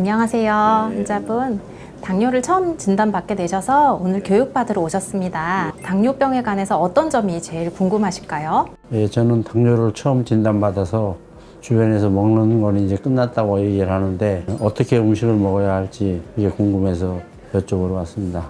안녕하세요. 네. 환자분. 당뇨를 처음 진단받게 되셔서 오늘 교육받으러 오셨습니다. 당뇨병에 관해서 어떤 점이 제일 궁금하실까요? 예, 저는 당뇨를 처음 진단받아서 주변에서 먹는 건 이제 끝났다고 얘기를 하는데 어떻게 음식을 먹어야 할지 이게 궁금해서 여쭤보러 왔습니다.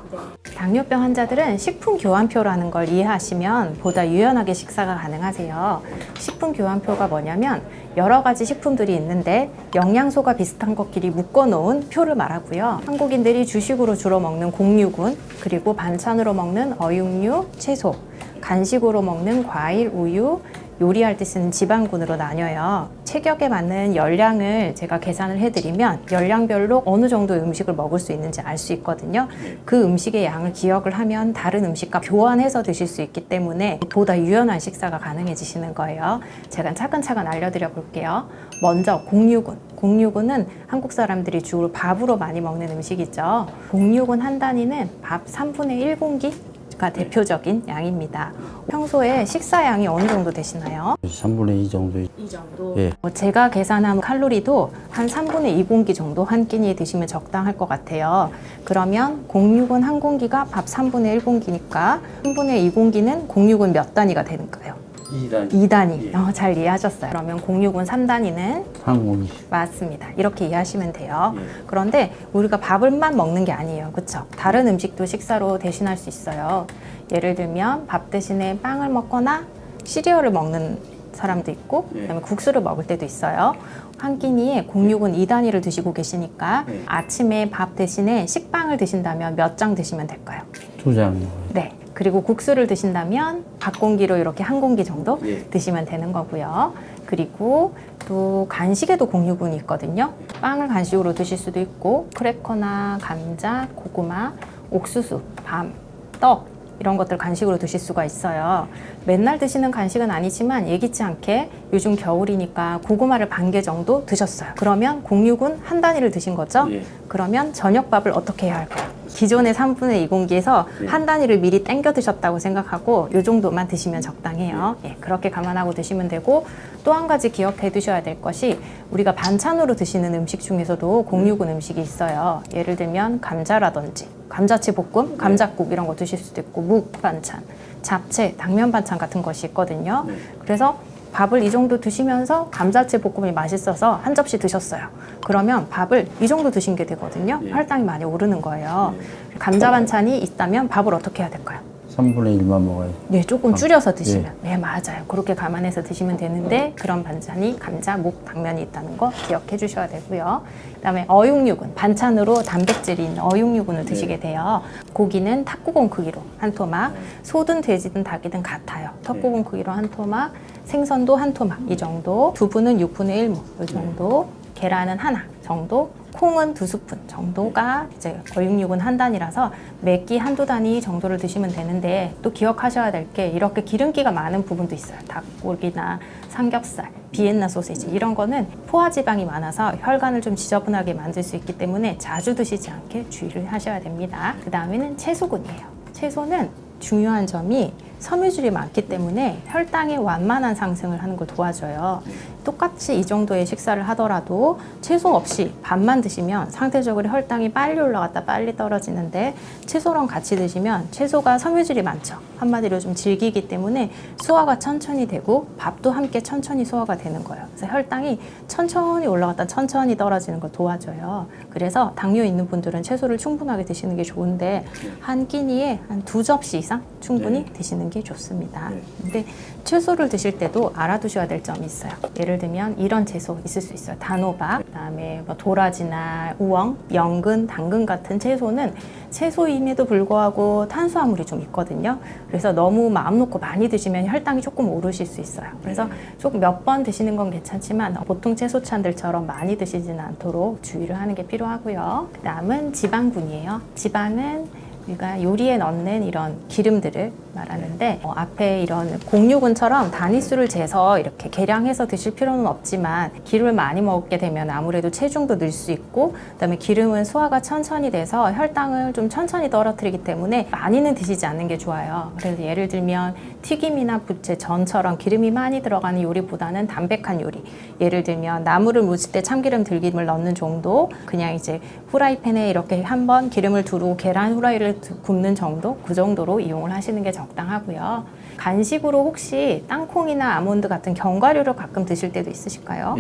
당뇨병 환자들은 식품 교환표라는 걸 이해하시면 보다 유연하게 식사가 가능하세요. 식품 교환표가 뭐냐면 여러 가지 식품들이 있는데 영양소가 비슷한 것끼리 묶어놓은 표를 말하고요. 한국인들이 주식으로 주로 먹는 곡류군, 그리고 반찬으로 먹는 어육류, 채소, 간식으로 먹는 과일, 우유, 요리할 때 쓰는 지방군으로 나뉘어요. 체격에 맞는 열량을 제가 계산을 해드리면 열량별로 어느 정도 음식을 먹을 수 있는지 알 수 있거든요. 그 음식의 양을 기억을 하면 다른 음식과 교환해서 드실 수 있기 때문에 보다 유연한 식사가 가능해지시는 거예요. 제가 차근차근 알려드려 볼게요. 먼저 곡류군. 곡류군은 한국 사람들이 주로 밥으로 많이 먹는 음식이죠. 곡류군 한 단위는 밥 3분의 1공기 가 대표적인 양입니다. 평소에 식사량이 어느 정도 되시나요? 3분의 2 정도. 이 정도? 예. 제가 계산한 칼로리도 한 3분의 2공기 정도 한 끼니에 드시면 적당할 것 같아요. 그러면 곡류군 한 공기가 밥 3분의 1공기니까 3분의 2공기는 곡류군 몇 단위가 되는가요? 2단위. 예. 잘 이해하셨어요. 그러면 곡류군 3단위는? 한공기. 맞습니다. 이렇게 이해하시면 돼요. 예. 그런데 우리가 밥을만 먹는 게 아니에요. 그렇죠? 다른 음식도 식사로 대신할 수 있어요. 예를 들면 밥 대신에 빵을 먹거나 시리얼을 먹는 사람도 있고, 그다음에 국수를 먹을 때도 있어요. 한 끼니에 곡류군 2단위를 드시고 계시니까 아침에 밥 대신에 식빵을 드신다면 몇 장 드시면 될까요? 2장. 네. 그리고 국수를 드신다면 밥 공기로 이렇게 한 공기 정도 드시면 되는 거고요. 그리고 또 간식에도 곡류군이 있거든요. 빵을 간식으로 드실 수도 있고 크래커나 감자, 고구마, 옥수수, 밤, 떡 이런 것들 간식으로 드실 수가 있어요. 맨날 드시는 간식은 아니지만 예기치 않게 요즘 겨울이니까 고구마를 반 개 정도 드셨어요. 그러면 곡류군 한 단위를 드신 거죠? 그러면 저녁밥을 어떻게 해야 할까요? 기존의 3분의 2공기에서 한 단위를 미리 땡겨 드셨다고 생각하고 이 정도만 드시면 적당해요. 그렇게 감안하고 드시면 되고, 또 한 가지 기억해 두셔야 될 것이 우리가 반찬으로 드시는 음식 중에서도 곡류군 음식이 있어요. 예를 들면 감자라든지 감자채 볶음, 감자국 이런 거 드실 수도 있고, 묵 반찬, 잡채, 당면 반찬 같은 것이 있거든요. 그래서 밥을 이 정도 드시면서 감자채 볶음이 맛있어서 한 접시 드셨어요. 그러면 밥을 이 정도 드신 게 되거든요. 혈당이 많이 오르는 거예요. 감자 반찬이 있다면 밥을 어떻게 해야 될까요? 3분의 1만 먹어야지. 네, 조금 줄여서 드시면. 네, 맞아요. 그렇게 감안해서 드시면 되는데 그런 반찬이 감자, 묵, 당면이 있다는 거 기억해 주셔야 되고요. 그다음에 어육류군, 반찬으로 단백질이 있는 어육류군을 드시게 돼요. 고기는 탁구공 크기로 한 토막, 소든 돼지든 닭이든 같아요. 탁구공 크기로 한 토막, 생선도 한 토막 이 정도, 두부는 6분의 1모 이 정도, 계란은 하나 정도, 콩은 2스푼 정도가 이제 어육류군 한 단위라서 몇 끼 한두 단위 정도를 드시면 되는데, 또 기억하셔야 될 게 이렇게 기름기가 많은 부분도 있어요. 닭고기나 삼겹살, 비엔나 소시지 이런 거는 포화지방이 많아서 혈관을 좀 지저분하게 만들 수 있기 때문에 자주 드시지 않게 주의를 하셔야 됩니다. 그 다음에는 채소군이에요. 채소는 중요한 점이 섬유질이 많기 때문에 혈당의 완만한 상승을 하는 걸 도와줘요. 똑같이 이 정도의 식사를 하더라도 채소 없이 밥만 드시면 상대적으로 혈당이 빨리 올라갔다 빨리 떨어지는데, 채소랑 같이 드시면 채소가 섬유질이 많죠. 한마디로 좀 질기기 때문에 소화가 천천히 되고 밥도 함께 천천히 소화가 되는 거예요. 그래서 혈당이 천천히 올라갔다 천천히 떨어지는 걸 도와줘요. 그래서 당뇨 있는 분들은 채소를 충분하게 드시는 게 좋은데 한 끼니에 한 2접시 이상 충분히 드시는 게 좋습니다. 근데 채소를 드실 때도 알아두셔야 될 점이 있어요. 예를 들면 이런 채소 있을 수 있어요. 단호박, 그다음에 뭐 도라지나 우엉, 연근, 당근 같은 채소는 채소임에도 불구하고 탄수화물이 좀 있거든요. 그래서 너무 마음 놓고 많이 드시면 혈당이 조금 오르실 수 있어요. 그래서 조금 몇 번 드시는 건 괜찮지만 보통 채소찬들처럼 많이 드시지는 않도록 주의를 하는 게 필요하고요. 그 다음은 지방군이에요. 지방은 우리가 요리에 넣는 이런 기름들을 말하는데, 앞에 이런 곡류군처럼 단위수를 재서 이렇게 계량해서 드실 필요는 없지만 기름을 많이 먹게 되면 아무래도 체중도 늘 수 있고, 그다음에 기름은 소화가 천천히 돼서 혈당을 좀 천천히 떨어뜨리기 때문에 많이는 드시지 않는 게 좋아요. 그래서 예를 들면 튀김이나 부채, 전처럼 기름이 많이 들어가는 요리보다는 담백한 요리. 예를 들면 나물을 무칠 때 참기름 들기름을 넣는 정도, 그냥 이제 후라이팬에 이렇게 한번 기름을 두르고 계란 후라이를 굽는 정도, 그 정도로 이용을 하시는 게 적당하고요. 간식으로 혹시 땅콩이나 아몬드 같은 견과류를 가끔 드실 때도 있으실까요?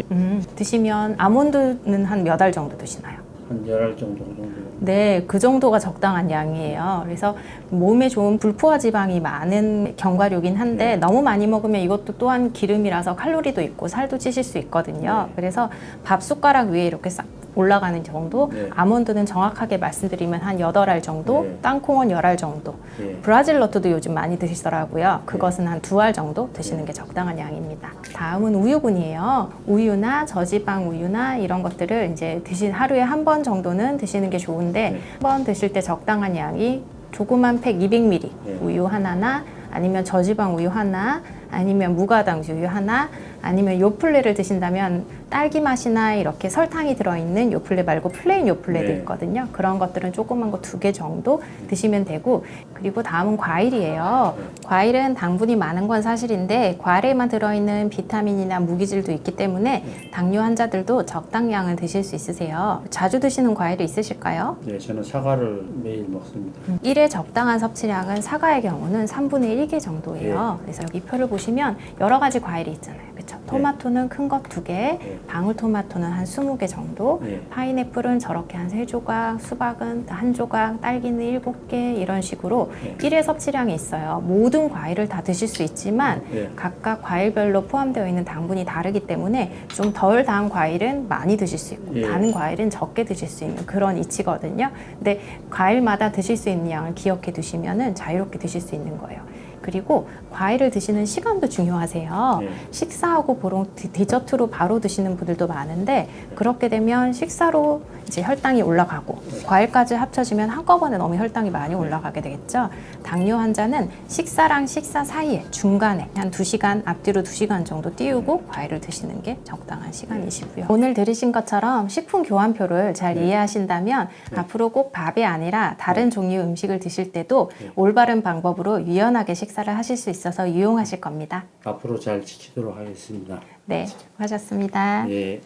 드시면 아몬드는 한 몇 알 정도 드시나요? 한 10알 정도 정도. 네, 그 정도가 적당한 양이에요. 그래서 몸에 좋은 불포화 지방이 많은 견과류긴 한데 너무 많이 먹으면 이것도 또한 기름이라서 칼로리도 있고 살도 찌실 수 있거든요. 그래서 밥 숟가락 위에 이렇게 싹 올라가는 정도, 아몬드는 정확하게 말씀드리면 한 8알 정도, 땅콩은 10알 정도, 브라질 너트도 요즘 많이 드시더라고요. 그것은 한 2알 정도 드시는 게 적당한 양입니다. 다음은 우유분이에요. 우유나 저지방 우유나 이런 것들을 이제 하루에 한 번 정도는 드시는 게 좋은데 한 번 드실 때 적당한 양이 조그만 팩 200ml 우유 하나나 아니면 저지방 우유 하나 아니면 무가당주 우유 하나 아니면 요플레를 드신다면 딸기 맛이나 이렇게 설탕이 들어있는 요플레 말고 플레인 요플레도 있거든요. 그런 것들은 조그만 거 2개 정도 드시면 되고, 그리고 다음은 과일이에요. 과일은 당분이 많은 건 사실인데 과일에만 들어있는 비타민이나 무기질도 있기 때문에 당뇨 환자들도 적당량을 드실 수 있으세요. 자주 드시는 과일이 있으실까요? 네, 저는 사과를 매일 먹습니다. 일에 적당한 섭취량은 사과의 경우는 3분의 1개 정도예요. 그래서 여기 표를 보시면 여러 가지 과일이 있잖아요. 그렇죠? 토마토는 큰 것 2개, 방울토마토는 한 20개 정도, 파인애플은 저렇게 한 3조각, 수박은 1조각, 딸기는 7개 이런 식으로 일회 섭취량이 있어요. 모든 과일을 다 드실 수 있지만 각각 과일별로 포함되어 있는 당분이 다르기 때문에 좀 덜 단 과일은 많이 드실 수 있고 단 과일은 적게 드실 수 있는 그런 이치거든요. 근데 과일마다 드실 수 있는 양을 기억해 두시면은 자유롭게 드실 수 있는 거예요. 그리고 과일을 드시는 시간도 중요하세요. 식사하고 보통 디저트로 바로 드시는 분들도 많은데 그렇게 되면 식사로 이제 혈당이 올라가고 과일까지 합쳐지면 한꺼번에 너무 혈당이 많이 올라가게 되겠죠. 당뇨 환자는 식사랑 식사 사이에 중간에 한 2시간 앞뒤로 2시간 정도 띄우고 과일을 드시는 게 적당한 시간이시고요. 오늘 들으신 것처럼 식품 교환표를 잘 이해하신다면 앞으로 꼭 밥이 아니라 다른 종류의 음식을 드실 때도 올바른 방법으로 유연하게 식사를 하실 수 있어서 유용하실 겁니다. 앞으로 잘 지키도록 하겠습니다. 네, 수고하셨습니다. 예.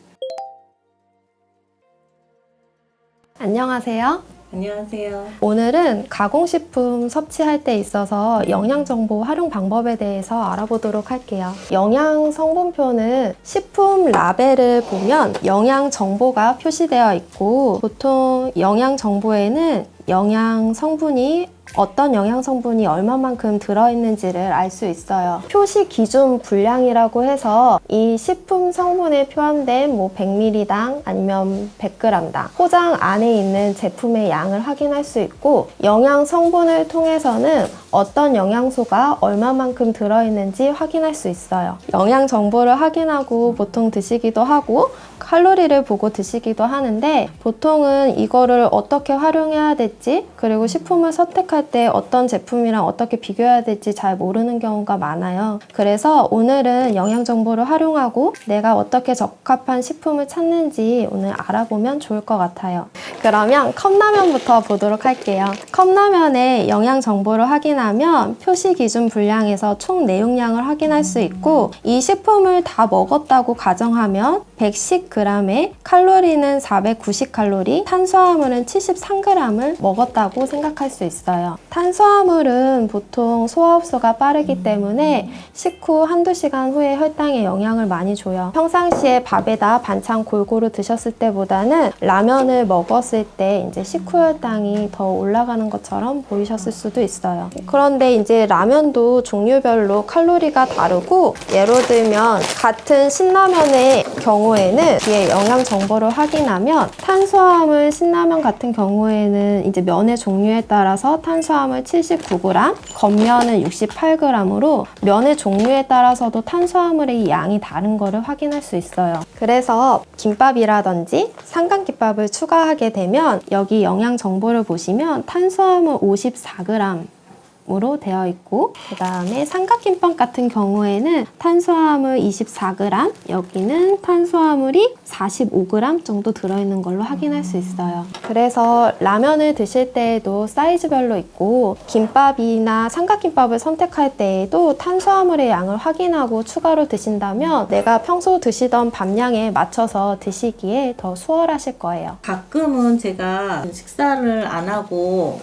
안녕하세요. 안녕하세요. 오늘은 가공식품 섭취할 때 있어서 영양정보 활용 방법에 대해서 알아보도록 할게요. 영양 성분표는 식품 라벨을 보면 영양 정보가 표시되어 있고 보통 영양 정보에는 영양 성분이 어떤 영양 성분이 얼마만큼 들어있는지를 알 수 있어요. 표시 기준 분량이라고 해서 이 식품 성분에 포함된 100ml당 아니면 100g당 포장 안에 있는 제품의 양을 확인할 수 있고 영양 성분을 통해서는 어떤 영양소가 얼마만큼 들어있는지 확인할 수 있어요. 영양 정보를 확인하고 보통 드시기도 하고 칼로리를 보고 드시기도 하는데 보통은 이거를 어떻게 활용해야 될지 그리고 식품을 선택할 때 어떤 제품이랑 어떻게 비교해야 될지 잘 모르는 경우가 많아요. 그래서 오늘은 영양 정보를 활용하고 내가 어떻게 적합한 식품을 찾는지 오늘 알아보면 좋을 것 같아요. 그러면 컵라면부터 보도록 할게요. 컵라면의 영양 정보를 확인하면 표시 기준 분량에서 총 내용량을 확인할 수 있고 이 식품을 다 먹었다고 가정하면 110g에 칼로리는 490칼로리, 탄수화물은 73g을 먹었다고 생각할 수 있어요. 탄수화물은 보통 소화 흡수가 빠르기 때문에 식후 한두 시간 후에 혈당에 영향을 많이 줘요. 평상시에 밥에다 반찬 골고루 드셨을 때보다는 라면을 먹었을 때 이제 식후 혈당이 더 올라가는 것처럼 보이셨을 수도 있어요. 그런데 이제 라면도 종류별로 칼로리가 다르고 예를 들면 같은 신라면의 경우에는 뒤에 영양 정보를 확인하면 탄수화물 신라면 같은 경우에는 이제 면의 종류에 따라서 탄수화물 79g, 겉면은 68g으로 면의 종류에 따라서도 탄수화물의 양이 다른 거를 확인할 수 있어요. 그래서 김밥이라든지 삼각김밥을 추가하게 되면 여기 영양 정보를 보시면 탄수화물 54g 으로 되어 있고, 그 다음에 삼각김밥 같은 경우에는 탄수화물 24g, 여기는 탄수화물이 45g 정도 들어있는 걸로 확인할 수 있어요. 그래서 라면을 드실 때에도 사이즈별로 있고, 김밥이나 삼각김밥을 선택할 때에도 탄수화물의 양을 확인하고 추가로 드신다면 내가 평소 드시던 밥량에 맞춰서 드시기에 더 수월하실 거예요. 가끔은 제가 식사를 안 하고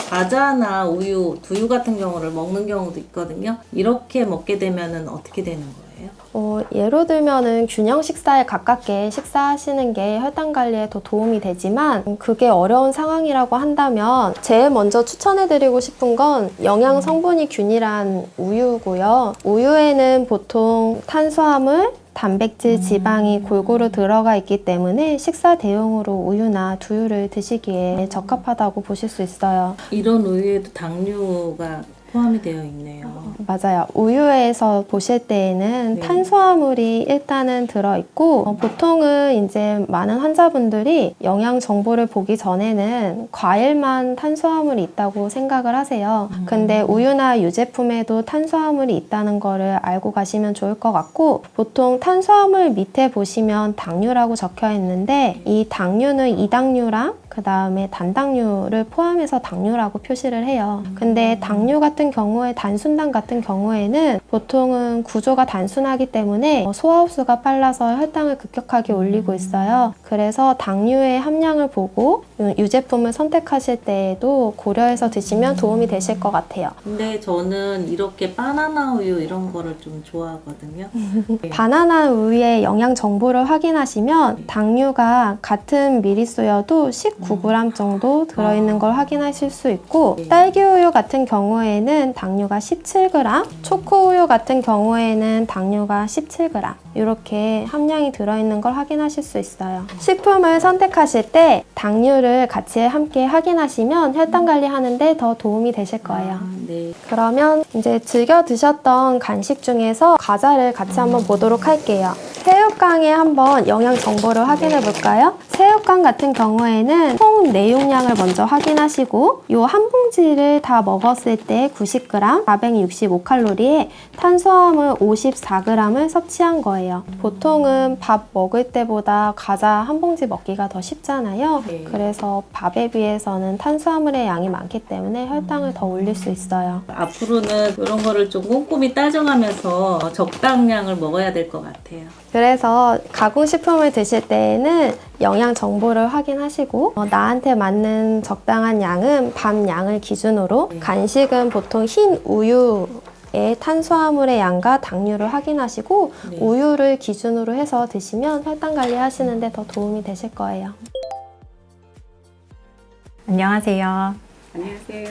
과자나 우유, 두유 같은 경우를 먹는 경우도 있거든요. 이렇게 먹게 되면은 어떻게 되는 거예요? 예로 들면은 균형 식사에 가깝게 식사하시는 게 혈당 관리에 더 도움이 되지만, 그게 어려운 상황이라고 한다면 제일 먼저 추천해드리고 싶은 건 영양 성분이 균일한 우유고요. 우유에는 보통 탄수화물, 단백질, 지방이 골고루 들어가 있기 때문에 식사 대용으로 우유나 두유를 드시기에 적합하다고 보실 수 있어요. 이런 우유에도 당류가 포함이 되어 있네요. 맞아요. 우유에서 보실 때에는 네. 탄수화물이 일단은 들어있고, 보통은 이제 많은 환자분들이 영양 정보를 보기 전에는 과일만 탄수화물이 있다고 생각을 하세요. 근데 우유나 유제품에도 탄수화물이 있다는 거를 알고 가시면 좋을 것 같고, 보통 탄수화물 밑에 보시면 당류라고 적혀 있는데, 이 당류는 이당류랑 그 다음에 단당류를 포함해서 당류라고 표시를 해요. 근데 당류 같은 경우에, 단순당 같은 경우에는 보통은 구조가 단순하기 때문에 소화 흡수가 빨라서 혈당을 급격하게 올리고 있어요. 그래서 당류의 함량을 보고 유제품을 선택하실 때에도 고려해서 드시면 도움이 되실 것 같아요. 근데 저는 이렇게 바나나 우유 이런 거를 좀 좋아하거든요. 바나나 우유의 영양 정보를 확인하시면 당류가 같은 미리수여도 19g 정도 들어있는 걸 확인하실 수 있고, 딸기 우유 같은 경우에는 당류가 17g, 초코 우유 같은 경우에는 당류가 17g, 이렇게 함량이 들어있는 걸 확인하실 수 있어요. 식품을 선택하실 때 당류를 같이 함께 확인하시면 혈당 관리하는데 더 도움이 되실 거예요. 네. 그러면 이제 즐겨 드셨던 간식 중에서 과자를 같이 한번 보도록 할게요. 새우깡에 한번 영양 정보를 확인해 볼까요? 새우깡 같은 경우에는 총 내용량을 먼저 확인하시고, 이 한 봉지를 다 먹었을 때 90g, 465칼로리에 탄수화물 54g을 섭취한 거예요. 보통은 밥 먹을 때보다 과자 한 봉지 먹기가 더 쉽잖아요. 네. 그래서 밥에 비해서는 탄수화물의 양이 많기 때문에 혈당을 더 올릴 수 있어요. 앞으로는 이런 거를 좀 꼼꼼히 따져가면서 적당량을 먹어야 될 것 같아요. 그래서 가공식품을 드실 때에는 영양 정보를 확인하시고, 나한테 맞는 적당한 양은 밥 양을 기준으로, 간식은 보통 흰 우유의 탄수화물의 양과 당류를 확인하시고, 네. 우유를 기준으로 해서 드시면 혈당 관리 하시는데 더 도움이 되실 거예요. 안녕하세요. 안녕하세요.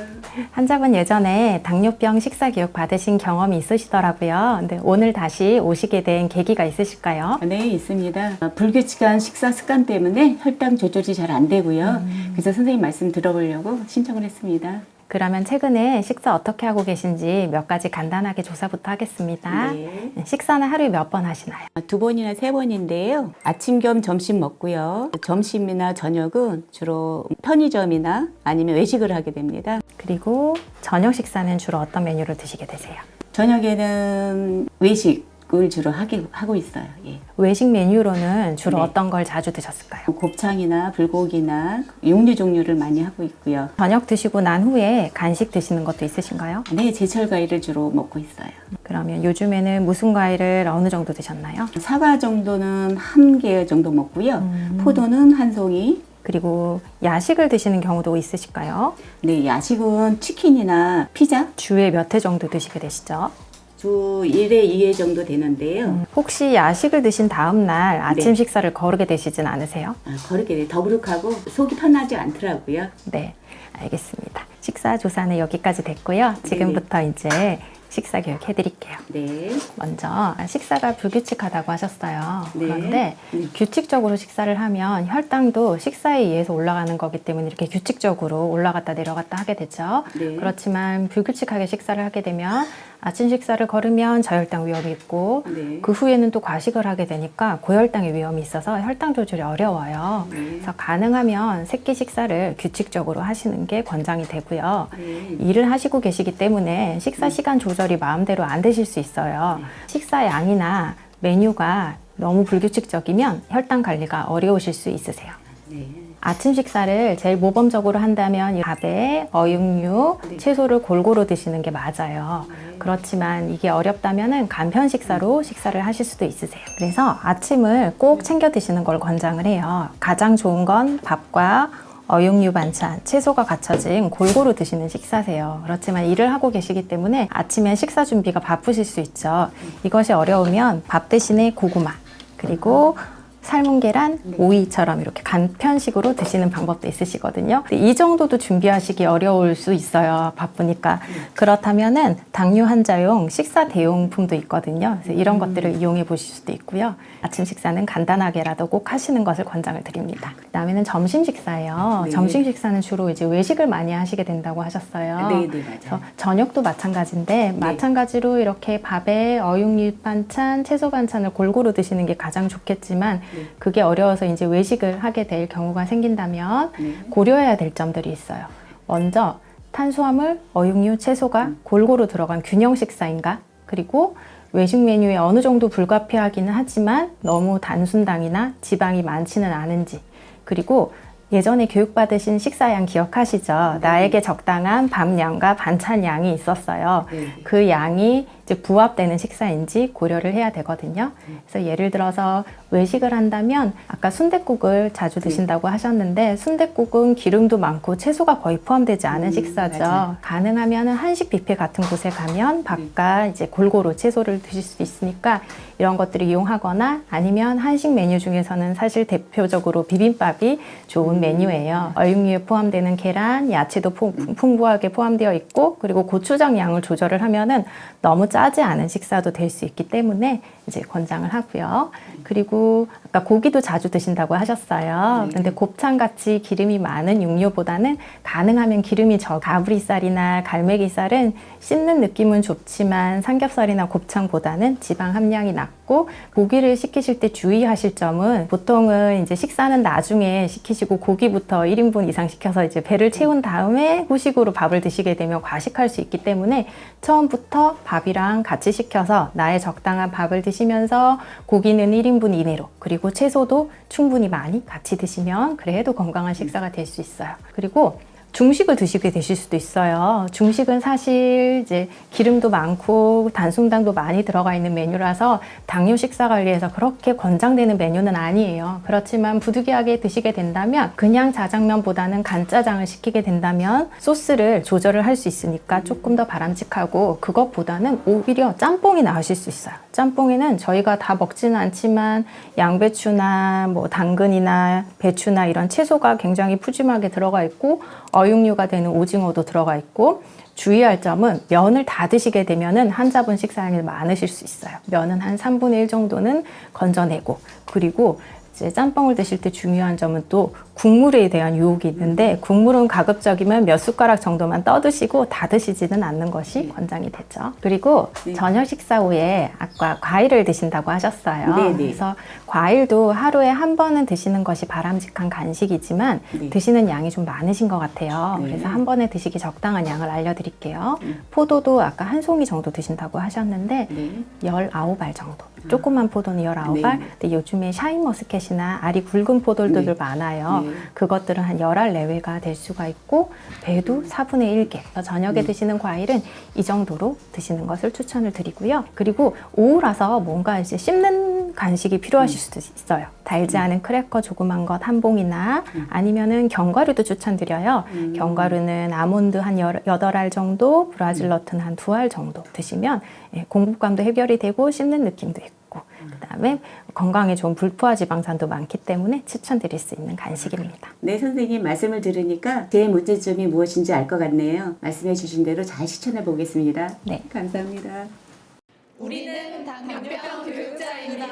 환자분 예전에 당뇨병 식사 교육 받으신 경험이 있으시더라고요. 근데 오늘 다시 오시게 된 계기가 있으실까요? 네, 있습니다. 불규칙한 식사 습관 때문에 혈당 조절이 잘 안 되고요. 그래서 선생님 말씀 들어보려고 신청을 했습니다. 그러면 최근에 식사 어떻게 하고 계신지 몇 가지 간단하게 조사부터 하겠습니다. 네. 식사는 하루에 몇 번 하시나요? 2번이나 3번인데요. 아침 겸 점심 먹고요. 점심이나 저녁은 주로 편의점이나 아니면 외식을 하게 됩니다. 그리고 저녁 식사는 주로 어떤 메뉴를 드시게 되세요? 저녁에는 외식을 주로 하고 있어요. 예. 외식 메뉴로는 주로 네. 어떤 걸 자주 드셨을까요? 곱창이나 불고기나 육류 종류를 많이 하고 있고요. 저녁 드시고 난 후에 간식 드시는 것도 있으신가요? 네, 제철 과일을 주로 먹고 있어요. 그러면 요즘에는 무슨 과일을 어느 정도 드셨나요? 사과 정도는 1개 정도 먹고요. 포도는 1송이. 그리고 야식을 드시는 경우도 있으실까요? 네, 야식은 치킨이나 피자 주에 몇 회 정도 드시게 되시죠? 주 1회, 2회 정도 되는데요. 혹시 야식을 드신 다음 날 아침 네. 식사를 거르게 되시진 않으세요? 거르게 돼 더부룩하고 속이 편하지 않더라고요. 네, 알겠습니다. 식사 조사는 여기까지 됐고요. 지금부터 이제 식사 교육 해드릴게요. 네. 먼저 식사가 불규칙하다고 하셨어요. 네. 그런데 규칙적으로 식사를 하면 혈당도 식사에 의해서 올라가는 거기 때문에 이렇게 규칙적으로 올라갔다 내려갔다 하게 되죠. 네. 그렇지만 불규칙하게 식사를 하게 되면 아침 식사를 거르면 저혈당 위험이 있고 네. 그 후에는 또 과식을 하게 되니까 고혈당의 위험이 있어서 혈당 조절이 어려워요. 그래서 가능하면 새끼 식사를 규칙적으로 하시는 게 권장이 되고요. 일을 하시고 계시기 때문에 식사 시간 조절이 마음대로 안 되실 수 있어요. 식사 양이나 메뉴가 너무 불규칙적이면 혈당 관리가 어려우실 수 있으세요. 아침 식사를 제일 모범적으로 한다면 밥에 어육류, 채소를 골고루 드시는 게 맞아요. 그렇지만 이게 어렵다면 간편 식사로 식사를 하실 수도 있으세요. 그래서 아침을 꼭 챙겨 드시는 걸 권장을 해요. 가장 좋은 건 밥과 어육류 반찬, 채소가 갖춰진 골고루 드시는 식사세요. 그렇지만 일을 하고 계시기 때문에 아침에 식사 준비가 바쁘실 수 있죠. 이것이 어려우면 밥 대신에 고구마, 그리고 삶은 계란, 오이처럼 이렇게 간편식으로 드시는 방법도 있으시거든요. 이 정도도 준비하시기 어려울 수 있어요. 바쁘니까. 그렇다면은 당뇨 환자용 식사 대용품도 있거든요. 그래서 이런 것들을 이용해 보실 수도 있고요. 아침 식사는 간단하게라도 꼭 하시는 것을 권장을 드립니다. 그다음에는 점심 식사예요. 점심 식사는 주로 이제 외식을 많이 하시게 된다고 하셨어요. 네, 그래서 저녁도 마찬가지인데 마찬가지로 이렇게 밥에 어육류 반찬, 채소 반찬을 골고루 드시는 게 가장 좋겠지만 그게 어려워서 이제 외식을 하게 될 경우가 생긴다면 고려해야 될 점들이 있어요. 먼저 탄수화물, 어육류, 채소가 골고루 들어간 균형 식사인가? 그리고 외식 메뉴에 어느 정도 불가피하기는 하지만 너무 단순당이나 지방이 많지는 않은지, 그리고 예전에 교육받으신 식사량 기억하시죠? 나에게 적당한 밥량과 반찬량이 있었어요. 그 양이 이제 부합되는 식사인지 고려를 해야 되거든요. 그래서 예를 들어서 외식을 한다면 아까 순댓국을 자주 드신다고 하셨는데 순댓국은 기름도 많고 채소가 거의 포함되지 않은 식사죠. 맞아요. 가능하면 한식 뷔페 같은 곳에 가면 밥과 이제 골고루 채소를 드실 수 있으니까 이런 것들을 이용하거나 아니면 한식 메뉴 중에서는 사실 대표적으로 비빔밥이 좋은 메뉴예요. 어육류에 포함되는 계란, 야채도 풍부하게 포함되어 있고 그리고 고추장 양을 조절을 하면은 너무 짜지 않은 식사도 될 수 있기 때문에 이제 권장을 하고요. 그리고 아까 고기도 자주 드신다고 하셨어요. 그런데 곱창같이 기름이 많은 육류보다는 가능하면 기름이 적은 가브리살이나 갈매기살은 씹는 느낌은 좋지만 삼겹살이나 곱창보다는 지방 함량이 낮고 고기를 시키실 때 주의하실 점은 보통은 이제 식사는 나중에 시키시고 고기부터 1인분 이상 시켜서 이제 배를 채운 다음에 후식으로 밥을 드시게 되면 과식할 수 있기 때문에 처음부터 밥이랑 같이 시켜서 나의 적당한 밥을 드시면서 고기는 1인분 이내로 그리고 채소도 충분히 많이 같이 드시면 그래도 건강한 식사가 될 수 있어요. 그리고 중식을 드시게 되실 수도 있어요. 중식은 사실 이제 기름도 많고 단순당도 많이 들어가 있는 메뉴라서 당뇨 식사 관리에서 그렇게 권장되는 메뉴는 아니에요. 그렇지만 부득이하게 드시게 된다면 그냥 자장면보다는 간짜장을 시키게 된다면 소스를 조절을 할 수 있으니까 조금 더 바람직하고 그것보다는 오히려 짬뽕이 나으실 수 있어요. 짬뽕에는 저희가 다 먹지는 않지만 양배추나 뭐 당근이나 배추나 이런 채소가 굉장히 푸짐하게 들어가 있고 어육류가 되는 오징어도 들어가 있고 주의할 점은 면을 다 드시게 되면은 한 자분 식사량이 많으실 수 있어요. 면은 한 3분의 1 정도는 건져내고 그리고 이제 짬뽕을 드실 때 중요한 점은 또 국물에 대한 유혹이 있는데 국물은 가급적이면 몇 숟가락 정도만 떠 드시고 다 드시지는 않는 것이 권장이 되죠. 그리고 저녁 식사 후에 아까 과일을 드신다고 하셨어요. 그래서 과일도 하루에 한 번은 드시는 것이 바람직한 간식이지만 드시는 양이 좀 많으신 것 같아요. 그래서 한 번에 드시기 적당한 양을 알려드릴게요. 포도도 아까 한 송이 정도 드신다고 하셨는데 19알 정도. 조그만 포도는 19알. 근데 요즘에 샤인머스켓이나 알이 굵은 포도들도 많아요. 그것들은 한 10알 내외가 될 수가 있고 배도 4분의 1개. 저녁에 드시는 과일은 이 정도로 드시는 것을 추천을 드리고요. 그리고 오후라서 뭔가 이제 씹는 간식이 필요하실 수도 있어요. 달지 않은 크래커 조그만 것 한 봉이나 아니면은 견과류도 추천드려요. 견과류는 아몬드 한 8알 정도, 브라질 너트는 한 2알 정도 드시면 공복감도 해결이 되고 씹는 느낌도 있고 그다음에 건강에 좋은 불포화 지방산도 많기 때문에 추천드릴 수 있는 간식입니다. 네, 선생님 말씀을 들으니까 제 문제점이 무엇인지 알 것 같네요. 말씀해 주신 대로 잘 실천해 보겠습니다. 네. 감사합니다. 우리는 당뇨병 교육자입니다.